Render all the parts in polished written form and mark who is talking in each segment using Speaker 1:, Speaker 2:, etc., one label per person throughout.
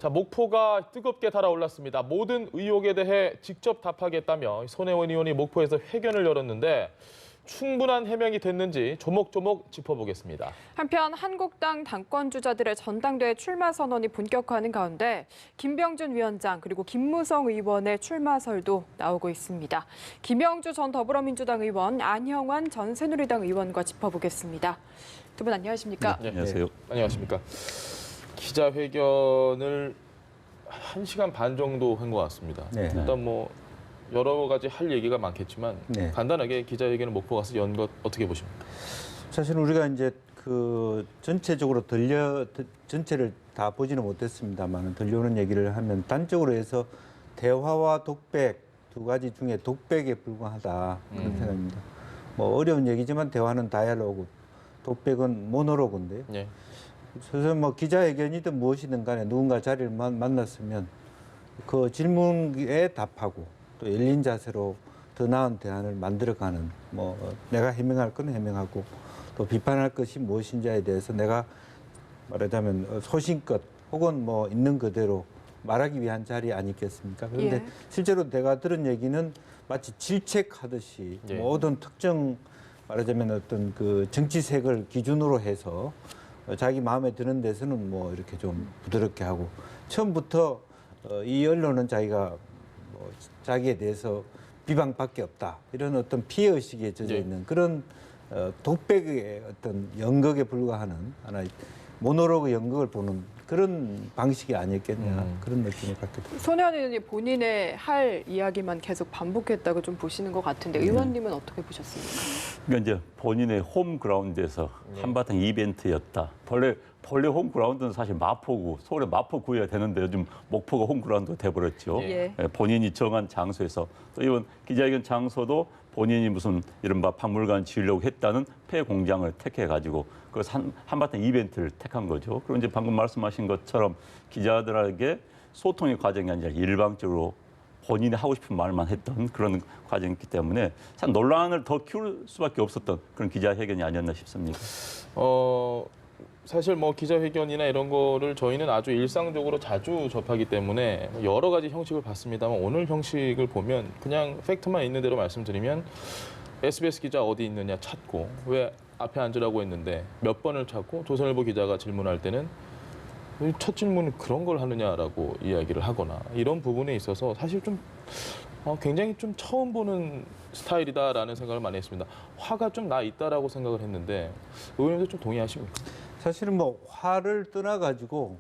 Speaker 1: 자, 목포가 뜨겁게 달아올랐습니다. 모든 의혹에 대해 직접 답하겠다며 손혜원 의원이 목포에서 회견을 열었는데 충분한 해명이 됐는지 조목조목 짚어보겠습니다.
Speaker 2: 한편 한국당 당권주자들의 전당대회 출마 선언이 본격화하는 가운데 김병준 위원장 그리고 김무성 의원의 출마설도 나오고 있습니다. 김영주 전 더불어민주당 의원, 안형환 전 새누리당 의원과 짚어보겠습니다. 두 분 안녕하십니까?
Speaker 1: 네,
Speaker 3: 안녕하세요.
Speaker 1: 안녕하십니까. 기자회견을 1시간 반 정도 한 것 같습니다.
Speaker 3: 네.
Speaker 1: 일단 뭐 여러 가지 할 얘기가 많겠지만
Speaker 3: 네.
Speaker 1: 간단하게 기자회견을 목포 가서 연 것 어떻게 보십니까?
Speaker 3: 사실 우리가 이제 그 전체적으로 전체를 다 보지는 못했습니다만 들려오는 얘기를 하면 단적으로 해서 대화와 독백 두 가지 중에 독백에 불과하다 그런 생각입니다. 뭐 어려운 얘기지만 대화는 다이얼로그, 독백은 모노로그인데요.
Speaker 1: 네.
Speaker 3: 그래서 뭐 기자회견이든 무엇이든 간에 누군가 자리를 만났으면 그 질문에 답하고 또 열린 자세로 더 나은 대안을 만들어가는 뭐 내가 해명할 건 해명하고 또 비판할 것이 무엇인지에 대해서 내가 말하자면 소신껏 혹은 뭐 있는 그대로 말하기 위한 자리 아니겠습니까? 그런데
Speaker 2: 예.
Speaker 3: 실제로 내가 들은 얘기는 마치 질책하듯이
Speaker 1: 예.
Speaker 3: 모든 특정 말하자면 어떤 그 정치색을 기준으로 해서 자기 마음에 드는 데서는 뭐 이렇게 좀 부드럽게 하고 처음부터 이 언론은 자기가 뭐 자기에 대해서 비방밖에 없다 이런 어떤 피해 의식에 젖어 있는 그런 독백의 어떤 연극에 불과하는 하나의 모노로그 연극을 보는 그런 방식이 아니었겠냐 그런 느낌을 갖게 됩니다.
Speaker 2: 손혜원 의원이 본인의 할 이야기만 계속 반복했다고 좀 보시는 것 같은데 의원님은 어떻게 보셨습니까?
Speaker 4: 그러니까 이제 본인의 홈그라운드에서 한바탕 이벤트였다. 본래 홈그라운드는 사실 마포구, 서울의 마포구여야 되는데 요즘 목포가 홈그라운드가 돼버렸죠.
Speaker 2: 예.
Speaker 4: 본인이 정한 장소에서 또 이번 기자회견 장소도 본인이 무슨 이른바 박물관 지으려고 했다는 폐공장을 택해가지고 그래서 한바탕 이벤트를 택한 거죠. 그리고 이제 방금 말씀하신 것처럼 기자들에게 소통의 과정이 아니라 일방적으로 본인이 하고 싶은 말만 했던 그런 과정이기 때문에 참 논란을 더 키울 수밖에 없었던 그런 기자회견이 아니었나 싶습니다.
Speaker 1: 사실 뭐 기자회견이나 이런 거를 저희는 아주 일상적으로 자주 접하기 때문에 여러 가지 형식을 봤습니다만 오늘 형식을 보면 그냥 팩트만 있는 대로 말씀드리면 SBS 기자 어디 있느냐 찾고 왜 앞에 앉으라고 했는데 몇 번을 찾고 조선일보 기자가 질문할 때는 첫 질문은 그런 걸 하느냐라고 이야기를 하거나 이런 부분에 있어서 사실 좀 굉장히 좀 처음 보는 스타일이다라는 생각을 많이 했습니다. 화가 좀 나 있다라고 생각을 했는데 의원님도 좀 동의하십니까?
Speaker 3: 사실은 뭐 화를 떠나가지고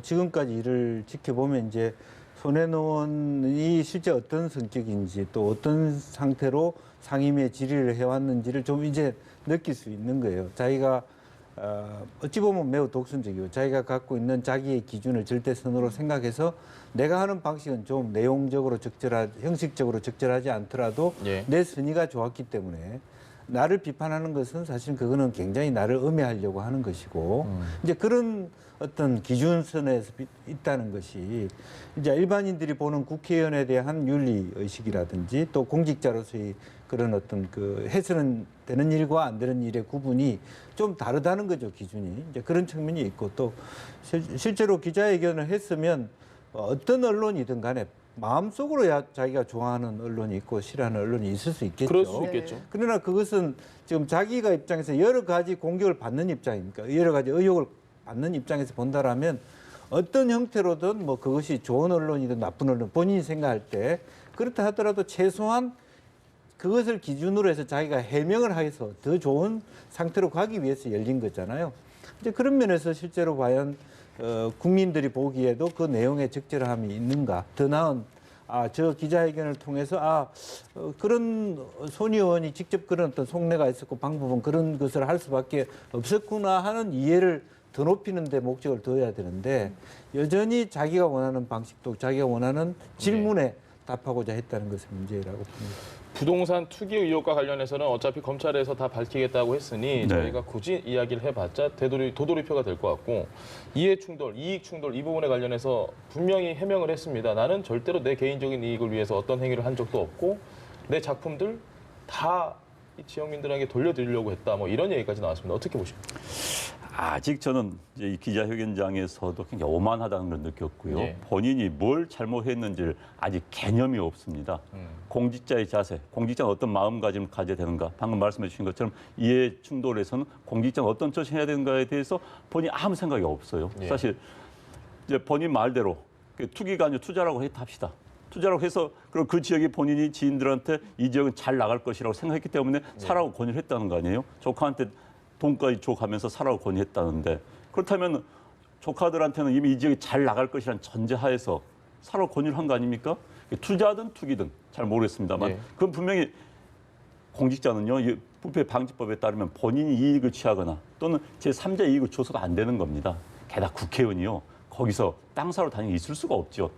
Speaker 3: 지금까지 일을 지켜보면 이제 손혜원 의원이 실제 어떤 성격인지 또 어떤 상태로 상임위에 질의를 해왔는지를 좀 이제 느낄 수 있는 거예요. 자기가 어찌 보면 매우 독선적이고 자기가 갖고 있는 자기의 기준을 절대선으로 생각해서 내가 하는 방식은 좀 내용적으로 형식적으로 적절하지 않더라도
Speaker 1: 예.
Speaker 3: 내 선의가 좋았기 때문에 나를 비판하는 것은 사실 그거는 굉장히 나를 음해하려고 하는 것이고 이제 그런 어떤 기준선에서 있다는 것이 이제 일반인들이 보는 국회의원에 대한 윤리 의식이라든지 또 공직자로서의 그런 어떤 그 해서는 되는 일과 안 되는 일의 구분이 좀 다르다는 거죠, 기준이. 이제 그런 측면이 있고 또 실제로 기자회견을 했으면 어떤 언론이든 간에 마음속으로 자기가 좋아하는 언론이 있고 싫어하는 언론이 있을 수 있겠죠.
Speaker 1: 그럴 수 있겠죠.
Speaker 3: 그러나 그것은 지금 자기가 입장에서 여러 가지 공격을 받는 입장이니까 여러 가지 의혹을 받는 입장에서 본다라면 어떤 형태로든 뭐 그것이 좋은 언론이든 나쁜 언론 본인이 생각할 때 그렇다 하더라도 최소한 그것을 기준으로 해서 자기가 해명을 해서 더 좋은 상태로 가기 위해서 열린 거잖아요. 이제 그런 면에서 실제로 과연 국민들이 보기에도 그 내용에 적절함이 있는가? 더 나은 저 기자회견을 통해서 그런 손 의원이 직접 그런 어떤 속내가 있었고 방법은 그런 것을 할 수밖에 없었구나 하는 이해를 더 높이는 데 목적을 둬야 되는데 여전히 자기가 원하는 방식도 자기가 원하는 질문에 답하고자 했다는 것이 문제라고 봅니다.
Speaker 1: 부동산 투기 의혹과 관련해서는 어차피 검찰에서 다 밝히겠다고 했으니
Speaker 4: 네.
Speaker 1: 저희가 굳이 이야기를 해봤자 도돌이표가 될 것 같고 이해 충돌, 이익 충돌 이 부분에 관련해서 분명히 해명을 했습니다. 나는 절대로 내 개인적인 이익을 위해서 어떤 행위를 한 적도 없고 내 작품들 다 이 지역민들에게 돌려드리려고 했다. 뭐 이런 얘기까지 나왔습니다. 어떻게 보십니까?
Speaker 4: 아직 저는 이제 이 기자회견장에서도 굉장히 오만하다는 걸 느꼈고요.
Speaker 1: 예.
Speaker 4: 본인이 뭘 잘못했는지를 아직 개념이 없습니다. 공직자의 자세, 공직자는 어떤 마음가짐을 가져야 되는가. 방금 말씀해 주신 것처럼 이해 충돌에서는 공직자는 어떤 처신을 해야 되는가에 대해서 본인이 아무 생각이 없어요.
Speaker 1: 예.
Speaker 4: 사실 이제 본인 말대로 투기가 아니라 투자라고 합시다. 투자라고 해서 그리고 그 지역이 본인이 지인들한테 이 지역은 잘 나갈 것이라고 생각했기 때문에 사라고 권유를 했다는 거 아니에요? 조카한테 돈까지 줘가면서 사라고 권유했다는데 그렇다면 조카들한테는 이미 이 지역이 잘 나갈 것이라는 전제하에서 사라고 권유를 한 거 아닙니까? 투자든 투기든 잘 모르겠습니다만
Speaker 1: 예.
Speaker 4: 그건 분명히 공직자는요. 이 부패 방지법에 따르면 본인이 이익을 취하거나 또는 제3자 이익을 줘서도 안 되는 겁니다. 게다가 국회의원이요. 거기서 땅 사러 다니고 있을 수가 없죠.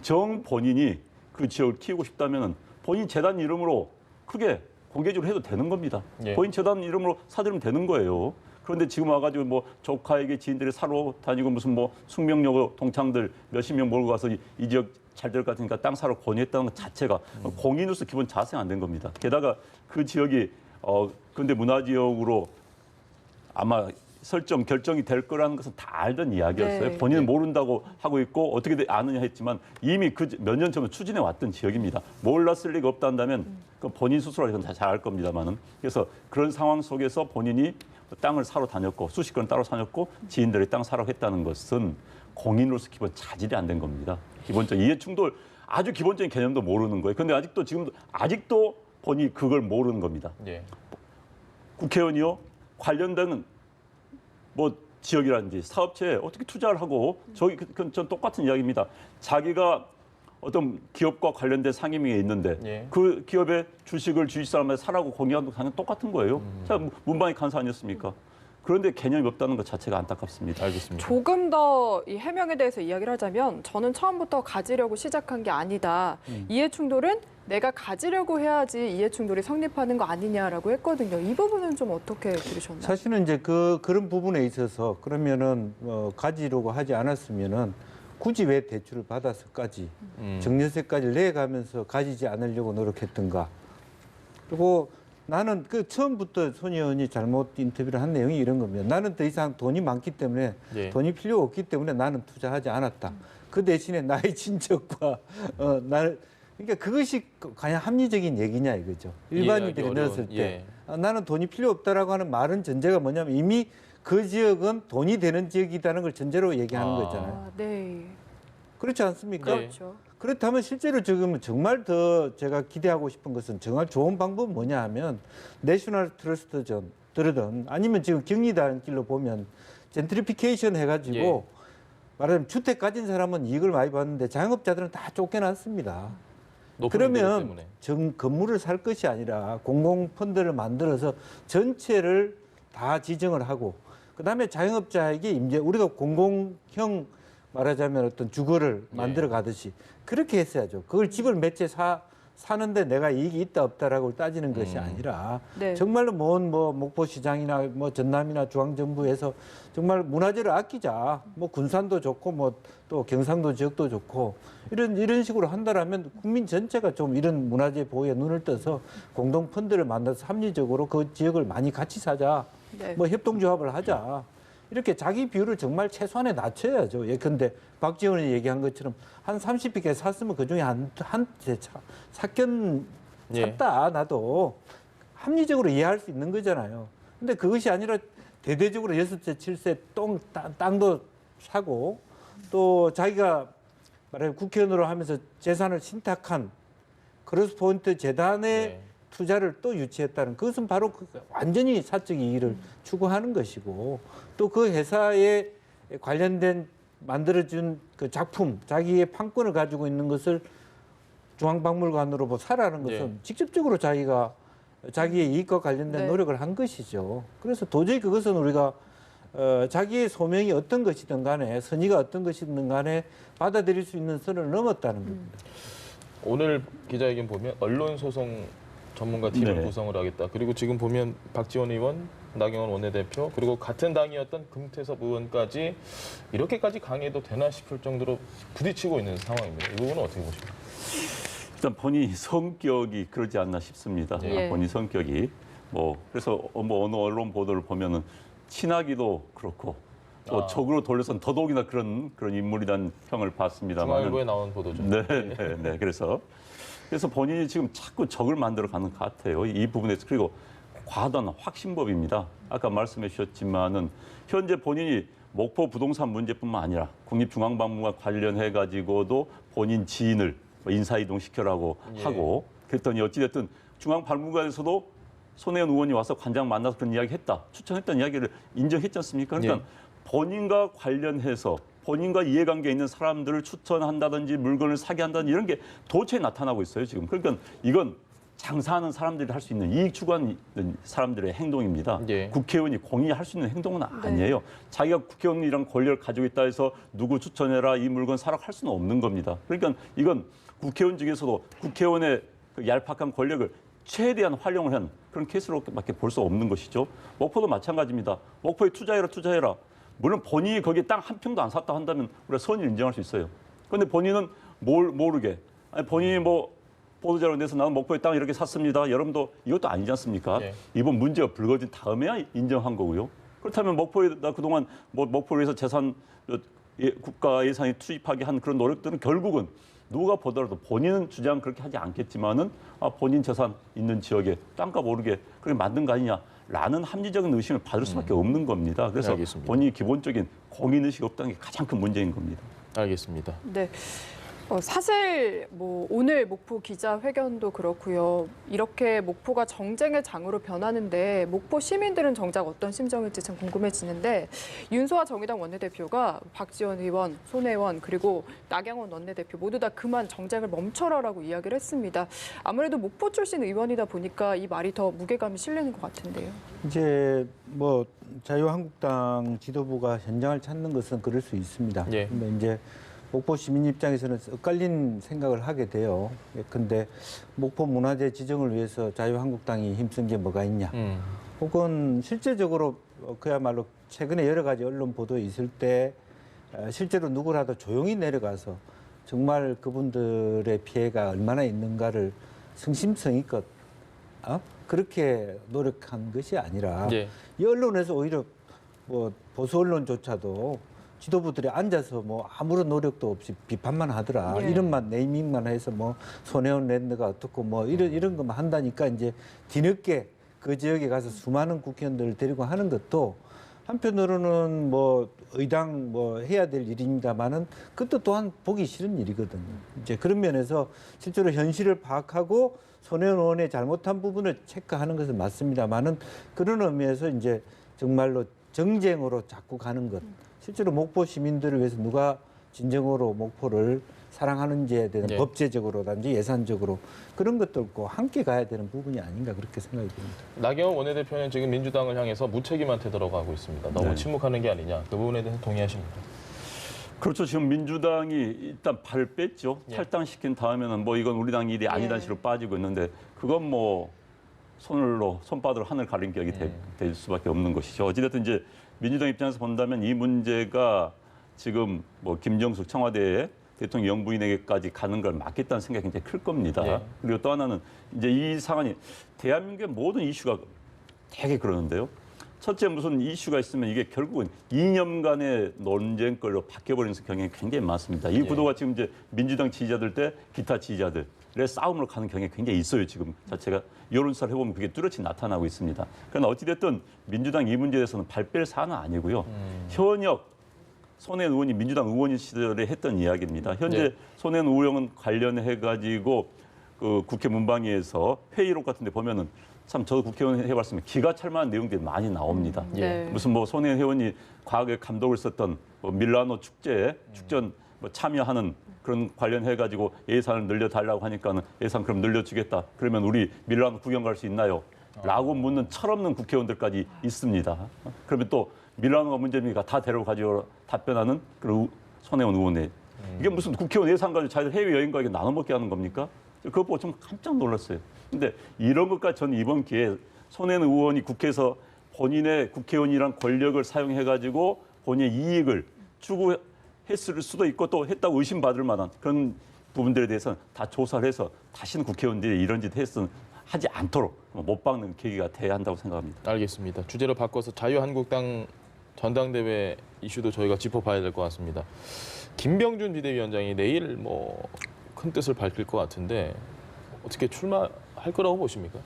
Speaker 4: 정 본인이 그 지역을 키우고 싶다면 본인 재단 이름으로 크게 공개적으로 해도 되는 겁니다.
Speaker 1: 예.
Speaker 4: 본인 재단 이름으로 사들으면 되는 거예요. 그런데 지금 와가지고 뭐 조카에게 지인들이 사러 다니고 무슨 뭐 숙명여고 동창들 몇십 명 몰고 가서 이 지역 잘 될 것 같으니까 땅 사러 권유했다는 것 자체가 공인으로서 기본 자세가 안 된 겁니다. 게다가 그 지역이 근데 문화지역으로 아마 설정 결정이 될 거라는 것은 다 알던 이야기였어요.
Speaker 2: 네.
Speaker 4: 본인은 모른다고 하고 있고 어떻게 아느냐 했지만 이미 그 몇 년 전에 추진해 왔던 지역입니다. 몰랐을 리가 없다 한다면 그 본인 스스로 이건 다 잘 알 겁니다만은 그래서 그런 상황 속에서 본인이 땅을 사러 다녔고 수십 건 따로 사녔고 지인들이 땅 사러 했다는 것은 공인으로서 기본 자질이 안 된 겁니다. 기본적인 이해 충돌 아주 기본적인 개념도 모르는 거예요. 그런데 아직도 본인이 그걸 모르는 겁니다.
Speaker 1: 예.
Speaker 4: 국회의원이요 관련된 뭐 지역이라든지 사업체에 어떻게 투자를 하고 전 똑같은 이야기입니다. 자기가 어떤 기업과 관련된 상임위에 있는데
Speaker 1: 예.
Speaker 4: 그 기업의 주식을 주식 사람한테 사라고 공유하는 거 당연히 똑같은 거예요. 자, 문방위 간사 아니었습니까? 그런데 개념이 없다는 것 자체가 안타깝습니다.
Speaker 1: 알겠습니다.
Speaker 2: 조금 더 이 해명에 대해서 이야기를 하자면 저는 처음부터 가지려고 시작한 게 아니다. 이해 충돌은 내가 가지려고 해야지 이해 충돌이 성립하는 거 아니냐라고 했거든요. 이 부분은 좀 어떻게 들으셨나요?
Speaker 3: 사실은 이제 그런 부분에 있어서 그러면은 가지려고 하지 않았으면은 굳이 왜 대출을 받아서까지 증여세까지 내가면서 가지지 않으려고 노력했던가. 그리고 나는 그 처음부터 손 의원이 잘못 인터뷰를 한 내용이 이런 겁니다. 나는 더 이상 돈이 많기 때문에
Speaker 1: 예.
Speaker 3: 돈이 필요 없기 때문에 나는 투자하지 않았다. 그 대신에 나의 친척과 나를 그러니까 그것이 과연 합리적인 얘기냐 이거죠. 일반인들이
Speaker 1: 이해하기
Speaker 3: 넣었을
Speaker 1: 어려운,
Speaker 3: 때
Speaker 1: 예.
Speaker 3: 나는 돈이 필요 없다라고 하는 말은 전제가 뭐냐면 이미 그 지역은 돈이 되는 지역이라는 걸 전제로 얘기하는 거잖아요.
Speaker 2: 아, 네.
Speaker 3: 그렇지 않습니까?
Speaker 1: 네.
Speaker 2: 그렇죠.
Speaker 3: 그렇다면 실제로 지금 정말 더 제가 기대하고 싶은 것은 정말 좋은 방법은 뭐냐 하면 내셔널 트러스트든 아니면 지금 경리단 길로 보면 젠트리피케이션 해가지고
Speaker 1: 예.
Speaker 3: 말하자면 주택 가진 사람은 이익을 많이 받는데 자영업자들은 다 쫓겨났습니다.
Speaker 1: 높은 임대료
Speaker 3: 그러면
Speaker 1: 때문에.
Speaker 3: 건물을 살 것이 아니라 공공펀드를 만들어서 전체를 다 지정을 하고 그다음에 자영업자에게 이제 우리가 공공형 말하자면 어떤 주거를 만들어 가듯이 그렇게 했어야죠. 그걸 집을 몇 채 사는데 내가 이익이 있다 없다라고 따지는 것이 아니라
Speaker 2: 네.
Speaker 3: 정말로 먼 뭐 목포시장이나 뭐 전남이나 중앙정부에서 정말 문화재를 아끼자. 뭐 군산도 좋고 뭐 또 경상도 지역도 좋고 이런 식으로 한다라면 국민 전체가 좀 이런 문화재 보호에 눈을 떠서 공동 펀드를 만들어서 합리적으로 그 지역을 많이 같이 사자.
Speaker 2: 네.
Speaker 3: 뭐 협동조합을 하자. 이렇게 자기 비율을 정말 최소한에 낮춰야죠. 예컨대 박지원이 얘기한 것처럼 한 30개 샀으면 그중에 한채 샀다
Speaker 1: 예.
Speaker 3: 나도 합리적으로 이해할 수 있는 거잖아요. 근데 그것이 아니라 대대적으로 6세, 7세 땅도 사고 또 자기가 말하자면 국회의원으로 하면서 재산을 신탁한 크로스포인트 재단의
Speaker 1: 네.
Speaker 3: 투자를 또 유치했다는 그것은 바로 완전히 사적 이익을 추구하는 것이고 또 그 회사에 관련된 만들어준 그 작품 자기의 판권을 가지고 있는 것을 중앙박물관으로 뭐 사라는 것은
Speaker 1: 네.
Speaker 3: 직접적으로 자기가 자기의 이익과 관련된
Speaker 2: 네.
Speaker 3: 노력을 한 것이죠. 그래서 도저히 그것은 우리가 자기의 소명이 어떤 것이든 간에 선의가 어떤 것이든 간에 받아들일 수 있는 선을 넘었다는 겁니다.
Speaker 1: 오늘 기자회견 보면 언론소송 전문가 팀을
Speaker 4: 네.
Speaker 1: 구성을 하겠다. 그리고 지금 보면 박지원 의원, 나경원 원내대표 그리고 같은 당이었던 금태섭 의원까지 이렇게까지 강해도 되나 싶을 정도로 부딪히고 있는 상황입니다. 이 부분은 어떻게 보십니까?
Speaker 4: 일단 본인 성격이 그러지 않나 싶습니다.
Speaker 2: 예.
Speaker 4: 본인 성격이 그래서 뭐 어느 언론 보도를 보면은 친하기도 그렇고 또
Speaker 1: 아.
Speaker 4: 적으로 돌려선 더더욱이나 그런 인물이라는 평을 받습니다만.
Speaker 1: 중앙일보에 나온 보도죠.
Speaker 4: 네. 그래서 본인이 지금 자꾸 적을 만들어 가는 것 같아요. 이 부분에서. 그리고 과도한 확신법입니다. 아까 말씀해 주셨지만은 현재 본인이 목포 부동산 문제뿐만 아니라 국립중앙박물관 관련해 가지고도 본인 지인을 인사이동시켜라고 하고 그랬더니 어찌됐든 중앙박물관에서도 손혜원 의원이 와서 관장 만나서 그런 이야기 했다. 추천했다는 이야기를 인정했지 않습니까? 그러니까 본인과 관련해서 본인과 이해관계 있는 사람들을 추천한다든지 물건을 사게 한다든지 이런 게 도처에 나타나고 있어요, 지금. 그러니까 이건 장사하는 사람들이 할 수 있는 이익 추구하는 사람들의 행동입니다.
Speaker 1: 예.
Speaker 4: 국회의원이 공인이 할 수 있는 행동은 아니에요. 자기가 국회의원이랑 권력을 가지고 있다 해서 누구 추천해라, 이 물건 사라 할 수는 없는 겁니다. 그러니까 이건 국회의원 중에서도 국회의원의 그 얄팍한 권력을 최대한 활용을 한 그런 케이스로밖에 볼 수 없는 것이죠. 목포도 마찬가지입니다. 목포에 투자해라. 물론 본인이 거기에 땅 한 평도 안 샀다 한다면 우리가 선의를 인정할 수 있어요. 그런데 본인은 모르게 아니 본인이 뭐 보도자료 내서 나는 목포에 땅 이렇게 샀습니다. 여러분도 이것도 아니지 않습니까?
Speaker 1: 예.
Speaker 4: 이번 문제가 불거진 다음에야 인정한 거고요. 그렇다면 목포에다 그동안 뭐 목포를 위해서 국가 예산이 투입하게 한 그런 노력들은 결국은 누가 보더라도 본인은 주장 그렇게 하지 않겠지만은 본인 재산 있는 지역에 땅값 오르게 그렇게 만든 거 아니냐라는 합리적인 의심을 받을 수밖에 없는 겁니다. 그래서
Speaker 1: 알겠습니다.
Speaker 4: 본인이 기본적인 공인의식이 없다는 게 가장 큰 문제인 겁니다.
Speaker 1: 알겠습니다.
Speaker 2: 네. 사실 뭐 오늘 목포 기자회견도 그렇고요. 이렇게 목포가 정쟁의 장으로 변하는데 목포 시민들은 정작 어떤 심정일지 참 궁금해지는데 윤소아 정의당 원내대표가 박지원 의원, 손혜원 그리고 나경원 원내대표 모두 다 그만 정쟁을 멈춰라라고 이야기를 했습니다. 아무래도 목포 출신 의원이다 보니까 이 말이 더 무게감이 실리는 것 같은데요.
Speaker 3: 이제 뭐 자유한국당 지도부가 현장을 찾는 것은 그럴 수 있습니다.
Speaker 1: 예.
Speaker 3: 근데 이제 목포 시민 입장에서는 엇갈린 생각을 하게 돼요. 근데 목포 문화재 지정을 위해서 자유한국당이 힘쓴 게 뭐가 있냐. 혹은 실제적으로 그야말로 최근에 여러 가지 언론 보도에 있을 때 실제로 누구라도 조용히 내려가서 정말 그분들의 피해가 얼마나 있는가를 성심성의껏 그렇게 노력한 것이 아니라
Speaker 1: 예.
Speaker 3: 이 언론에서 오히려 뭐 보수 언론조차도 지도부들이 앉아서 뭐 아무런 노력도 없이 비판만 하더라.
Speaker 2: 예.
Speaker 3: 이름만 네이밍만 해서 뭐 손혜원 랜드가 어떻고 뭐 이런 것만 한다니까 이제 뒤늦게 그 지역에 가서 수많은 국회의원들을 데리고 하는 것도 한편으로는 뭐 의당 뭐 해야 될 일입니다만은 그것도 또한 보기 싫은 일이거든요. 이제 그런 면에서 실제로 현실을 파악하고 손혜원 의원의 잘못한 부분을 체크하는 것은 맞습니다만은 그런 의미에서 이제 정말로 정쟁으로 자꾸 가는 것. 실제로 목포 시민들을 위해서 누가 진정으로 목포를 사랑하는지에 대한
Speaker 1: 네.
Speaker 3: 법제적으로든지 예산적으로 그런 것들과 함께 가야 되는 부분이 아닌가 그렇게 생각이 듭니다.
Speaker 1: 나경원 원내대표는 지금 민주당을 향해서 무책임한 태도라고 하고 있습니다. 너무
Speaker 4: 네.
Speaker 1: 침묵하는 게 아니냐. 그 부분에 대해서 동의하십니까?
Speaker 4: 그렇죠. 지금 민주당이 일단 발을 뺐죠.
Speaker 1: 예.
Speaker 4: 탈당시킨 다음에는 뭐 이건 우리 당 일이 아니다는 식으로 빠지고 있는데 그건 뭐 손바닥으로 하늘 가린 격이 될 수밖에 없는 것이죠. 어찌됐든 이제 민주당 입장에서 본다면 이 문제가 지금 뭐 김정숙 청와대 대통령 영부인에게까지 가는 걸 막겠다는 생각이 굉장히 클 겁니다.
Speaker 1: 네.
Speaker 4: 그리고 또 하나는 이제 이 상황이 대한민국의 모든 이슈가 되게 그러는데요. 첫째 무슨 이슈가 있으면 이게 결국은 이념간의 논쟁거리로 바뀌어버리는 경향이 굉장히 많습니다. 이 구도가 지금 이제 민주당 지지자들 때 기타 지지자들의 싸움으로 가는 경향이 굉장히 있어요. 지금 자체가 여론조사를 해보면 그게 뚜렷이 나타나고 있습니다. 그러나 어찌됐든 민주당 이 문제에 대해서는 발뺄 사안은 아니고요. 현역 손혜원 의원이 민주당 의원 시절에 했던 이야기입니다. 현재
Speaker 1: 네.
Speaker 4: 손혜원 의원은 관련해가지고 그 국회 문방위에서 회의록 같은 데 보면은 참 저도 국회의원 해봤으면 기가 찰만한 내용들이 많이 나옵니다.
Speaker 2: 네.
Speaker 4: 무슨 뭐 손혜원 의원이 과거에 감독을 썼던 뭐 밀라노 축전 뭐 참여하는 그런 관련해가지고 예산을 늘려달라고 하니까는 예산 그럼 늘려주겠다. 그러면 우리 밀라노 구경 갈 수 있나요? 라고 묻는 철없는 국회의원들까지 있습니다. 그러면 또 밀라노가 문제입니까? 다 데려가지고 답변하는 그런 손혜원 의원의 이게 무슨 국회의원 예산 가지고 자기들 해외여행 가게 나눠 먹게 하는 겁니까? 그거 보고 좀 깜짝 놀랐어요. 근데 이런 것까지 저는 이번 기회에 손혜원 의원이 국회에서 본인의 국회의원이란 권력을 사용해가지고 본인의 이익을 추구했을 수도 있고 또 했다고 의심받을 만한 그런 부분들에 대해서는 다 조사를 해서 다시는 국회의원들이 이런 짓 하지 않도록 못 박는 계기가 돼야 한다고 생각합니다.
Speaker 1: 알겠습니다. 주제를 바꿔서 자유한국당 전당대회 이슈도 저희가 짚어봐야 될 것 같습니다. 김병준 비대위원장이 내일 뭐 큰 뜻을 밝힐 것 같은데 어떻게 출마할 거라고 보십니까?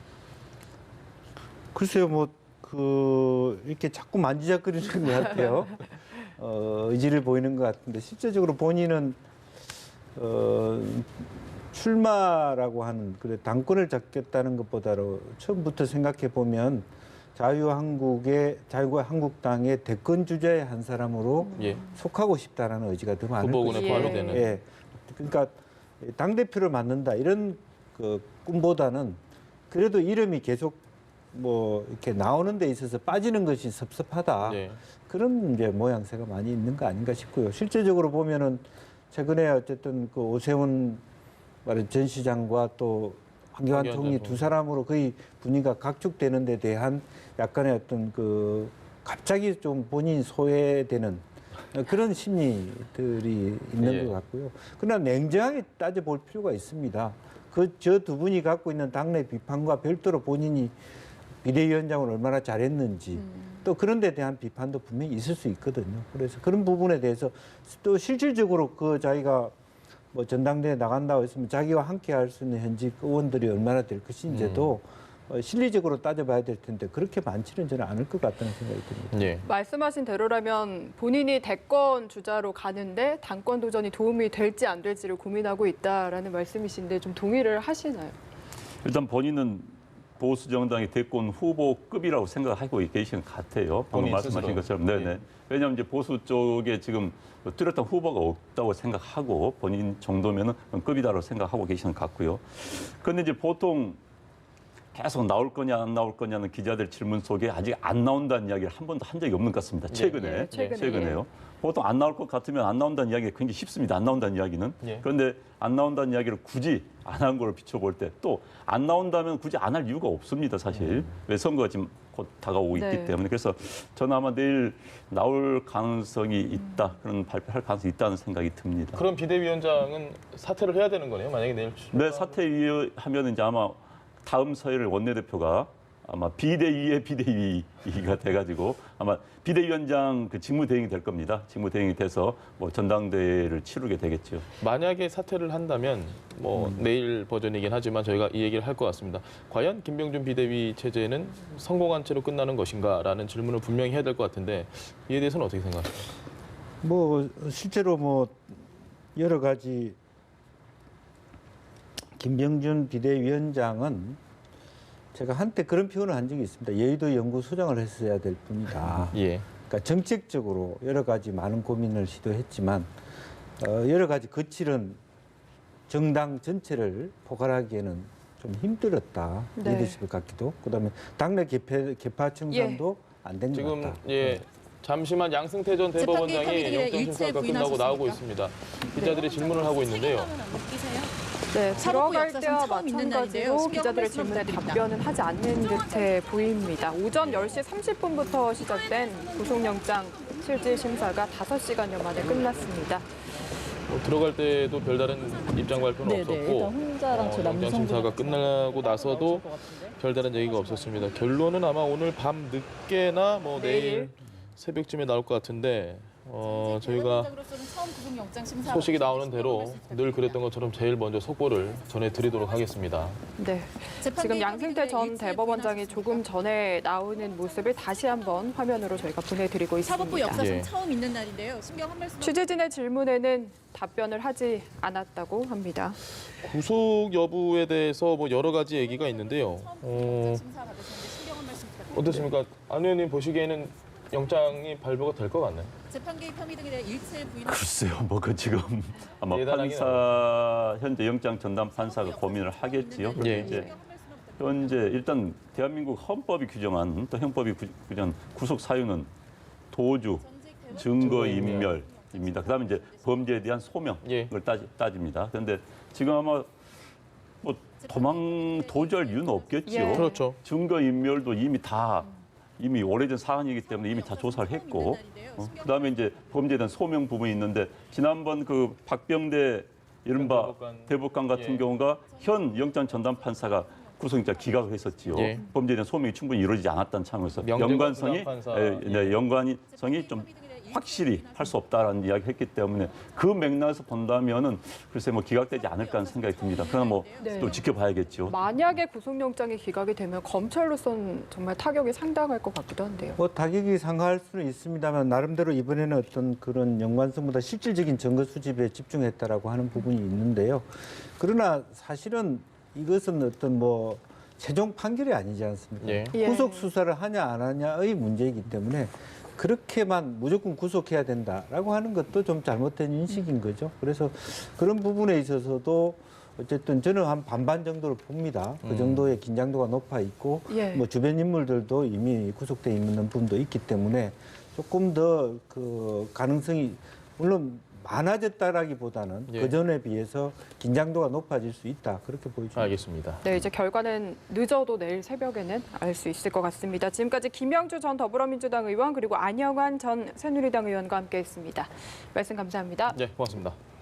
Speaker 3: 글쎄요, 뭐 이렇게 자꾸 만지작거리는 것 같아요. 의지를 보이는 것 같은데 실제적으로 본인은 출마라고 하는 그래 당권을 잡겠다는 것보다도 처음부터 생각해 보면 자유한국당의 대권 주자의 한 사람으로
Speaker 1: 예.
Speaker 3: 속하고 싶다라는 의지가 더 많은
Speaker 1: 후보군에
Speaker 3: 것이죠.
Speaker 1: 포함이 되는.
Speaker 3: 예. 그러니까 당 대표를 맡는다 이런 그 꿈보다는 그래도 이름이 계속 뭐 이렇게 나오는 데 있어서 빠지는 것이 섭섭하다.
Speaker 1: 예.
Speaker 3: 그런 이제 모양새가 많이 있는 거 아닌가 싶고요. 실제적으로 보면은 최근에 어쨌든 그 오세훈 말은 전 시장과 또 황교안 총리 두 사람으로 거의 분위기가 각축되는 데 대한 약간의 어떤 그 갑자기 좀 본인이 소외되는 그런 심리들이 있는
Speaker 1: 예.
Speaker 3: 것 같고요. 그러나 냉정하게 따져볼 필요가 있습니다. 저 두 분이 갖고 있는 당내 비판과 별도로 본인이 비대위원장을 얼마나 잘했는지 또 그런 데 대한 비판도 분명히 있을 수 있거든요. 그래서 그런 부분에 대해서 또 실질적으로 그 자기가 뭐 전당대회에 나간다고 했으면 자기와 함께 할 수 있는 현직 의원들이 얼마나 될 것인지도 실리적으로 따져봐야 될 텐데 그렇게 많지는 저는 않을 것 같다는 생각이 듭니다.
Speaker 1: 예.
Speaker 2: 말씀하신 대로라면 본인이 대권 주자로 가는데 당권 도전이 도움이 될지 안 될지를 고민하고 있다라는 말씀이신데 좀 동의를 하시나요?
Speaker 4: 일단 본인은 보수 정당의 대권 후보급이라고 생각하고 계시는 것 같아요. 방금
Speaker 1: 본인
Speaker 4: 말씀하신
Speaker 1: 스스로.
Speaker 4: 것처럼. 네네.
Speaker 1: 예.
Speaker 4: 왜냐하면 이제 보수 쪽에 지금 뚜렷한 후보가 없다고 생각하고 본인 정도면은 급이다라고 생각하고 계시는 것 같고요. 그런데 이제 보통 계속 나올 거냐 안 나올 거냐는 기자들 질문 속에 아직 안 나온다는 이야기를 한 번도 한 적이 없는 것 같습니다. 최근에.
Speaker 2: 예, 최근에.
Speaker 4: 최근에요. 보통 안 나올 것 같으면 안 나온다는 이야기가 굉장히 쉽습니다. 안 나온다는 이야기는.
Speaker 1: 예.
Speaker 4: 그런데 안 나온다는 이야기를 굳이 안 한 걸 비춰볼 때 또 안 나온다면 굳이 안 할 이유가 없습니다. 사실. 왜 선거가 지금 곧 다가오고
Speaker 2: 네.
Speaker 4: 있기 때문에. 그래서 저는 아마 내일 나올 가능성이 있다. 그런 발표할 가능성이 있다는 생각이 듭니다.
Speaker 1: 그럼 비대위원장은 사퇴를 해야 되는 거네요. 만약에 내일
Speaker 4: 네, 사퇴하면 이제 아마 다음 서해를 원내대표가 아마 비대위의 비대위가 돼가지고 아마 비대위원장 그 직무대행이 될 겁니다. 직무대행이 돼서 뭐 전당대회를 치르게 되겠죠.
Speaker 1: 만약에 사퇴를 한다면 뭐 내일 버전이긴 하지만 저희가 이 얘기를 할 것 같습니다. 과연 김병준 비대위 체제는 성공한 채로 끝나는 것인가라는 질문을 분명히 해야 될 것 같은데 이에 대해서는 어떻게 생각하십니까?
Speaker 3: 뭐 실제로 뭐 여러 가지 김병준 비대위원장은 제가 한때 그런 표현을 한 적이 있습니다. 여의도 연구소장을 했어야 될 뿐이다.
Speaker 1: 예.
Speaker 3: 그러니까 정책적으로 여러 가지 많은 고민을 시도했지만 여러 가지 거칠은 정당 전체를 포괄하기에는 좀 힘들었다.
Speaker 2: 네.
Speaker 3: 리더십을 갖기도. 그다음에 당내 개파 청산도 안 된 것
Speaker 1: 지금
Speaker 3: 같다.
Speaker 1: 예. 잠시만 양승태 전 대법원장이 영장심사가 끝나고 나오고 있습니다. 기자들이 질문을 하고 있는데요.
Speaker 2: 네,
Speaker 5: 사법부
Speaker 2: 들어갈
Speaker 5: 역사상
Speaker 2: 때와
Speaker 5: 처음 있는 날인데요.
Speaker 2: 마찬가지로
Speaker 5: 신경
Speaker 2: 기자들의
Speaker 5: 말씀
Speaker 2: 질문에
Speaker 5: 부탁드립니다.
Speaker 2: 답변은 하지 않는 듯해 보입니다. 오전 10시 30분부터 시작된 구속영장 실질 심사가 5시간여 만에 끝났습니다.
Speaker 1: 뭐 들어갈 때도 별다른 입장 발표는
Speaker 5: 네네,
Speaker 1: 없었고
Speaker 5: 일단 혼자랑 저 남성분
Speaker 1: 영장심사가 끝나고 나서도 별다른 얘기가 없었습니다. 결론은 아마 오늘 밤 늦게나 뭐 내일 새벽쯤에 나올 것 같은데 저희가 소식이 나오는 대로 늘 그랬던 것처럼 제일 먼저 속보를 전해드리도록 하겠습니다.
Speaker 2: 네, 지금 양승태 전 대법원장이 조금 전에 나오는 모습을 다시 한번 화면으로 저희가 보내드리고
Speaker 5: 사법부
Speaker 2: 있습니다.
Speaker 5: 역사상
Speaker 1: 예.
Speaker 5: 처음 있는 날인데요. 신경 한 말씀.
Speaker 2: 취재진의 질문에는 답변을 하지 않았다고 합니다.
Speaker 1: 구속 여부에 대해서 뭐 여러 가지 얘기가 있는데요. 어떻습니까? 안 의원님 보시기에는 영장이 발부가 될 것 같나요?
Speaker 5: 재판 개입 혐의 등에 대해 일체 부인.
Speaker 4: 글쎄요, 뭐 그 지금 아마
Speaker 1: 예단하기는
Speaker 4: 현재 영장 전담 판사가 고민을 하겠지요. 그런데
Speaker 1: 예.
Speaker 4: 이제 현재 일단 대한민국 헌법이 규정한 또 형법이 규정한 구속 사유는 도주, 증거인멸입니다. 그다음에 이제 범죄에 대한 소명을
Speaker 1: 예.
Speaker 4: 따집니다. 그런데 지금 아마 뭐 도주할 이유는 없겠죠.
Speaker 2: 예.
Speaker 1: 그렇죠.
Speaker 4: 증거인멸도 이미 오래전 사안이기 때문에 이미 다 조사를 했고, 그다음에 이제 범죄에 대한 소명 부분이 있는데 지난번 그 박병대 이른바 대법관 같은
Speaker 1: 예.
Speaker 4: 경우가 현 영장 전담 판사가 구속영장 기각을 했었지요.
Speaker 1: 예.
Speaker 4: 범죄에 대한 소명이 충분히 이루어지지 않았다는 차원에서
Speaker 1: 명재관
Speaker 4: 연관성이
Speaker 1: 부장판사.
Speaker 4: 연관성이 좀 확실히 할 수 없다라는 이야기를 했기 때문에 그 맥락에서 본다면은 글쎄 뭐 기각되지 않을까 하는 생각이 듭니다. 그러나 뭐 또
Speaker 2: 네.
Speaker 4: 지켜봐야겠죠.
Speaker 2: 만약에 구속영장이 기각이 되면 검찰로선 정말 타격이 상당할 것 같기도 한데요.
Speaker 3: 뭐 타격이 상할 수는 있습니다만 나름대로 이번에는 어떤 그런 연관성보다 실질적인 증거 수집에 집중했다라고 하는 부분이 있는데요. 그러나 사실은 이것은 어떤 뭐 최종 판결이 아니지 않습니까?
Speaker 1: 예.
Speaker 2: 예.
Speaker 3: 구속 수사를 하냐 안 하냐의 문제이기 때문에 그렇게만 무조건 구속해야 된다라고 하는 것도 좀 잘못된 인식인 거죠. 그래서 그런 부분에 있어서도 어쨌든 저는 한 반반 정도를 봅니다. 그 정도의 긴장도가 높아 있고
Speaker 2: 예.
Speaker 3: 뭐 주변 인물들도 이미 구속돼 있는 부분도 있기 때문에 조금 더 그 가능성이 물론 많아졌다라기보다는
Speaker 1: 예.
Speaker 3: 그 전에 비해서 긴장도가 높아질 수 있다 그렇게 보여집니다.
Speaker 1: 알겠습니다.
Speaker 2: 네, 이제 결과는 늦어도 내일 새벽에는 알 수 있을 것 같습니다. 지금까지 김영주 전 더불어민주당 의원 그리고 안영환 전 새누리당 의원과 함께했습니다. 말씀 감사합니다.
Speaker 1: 네, 고맙습니다.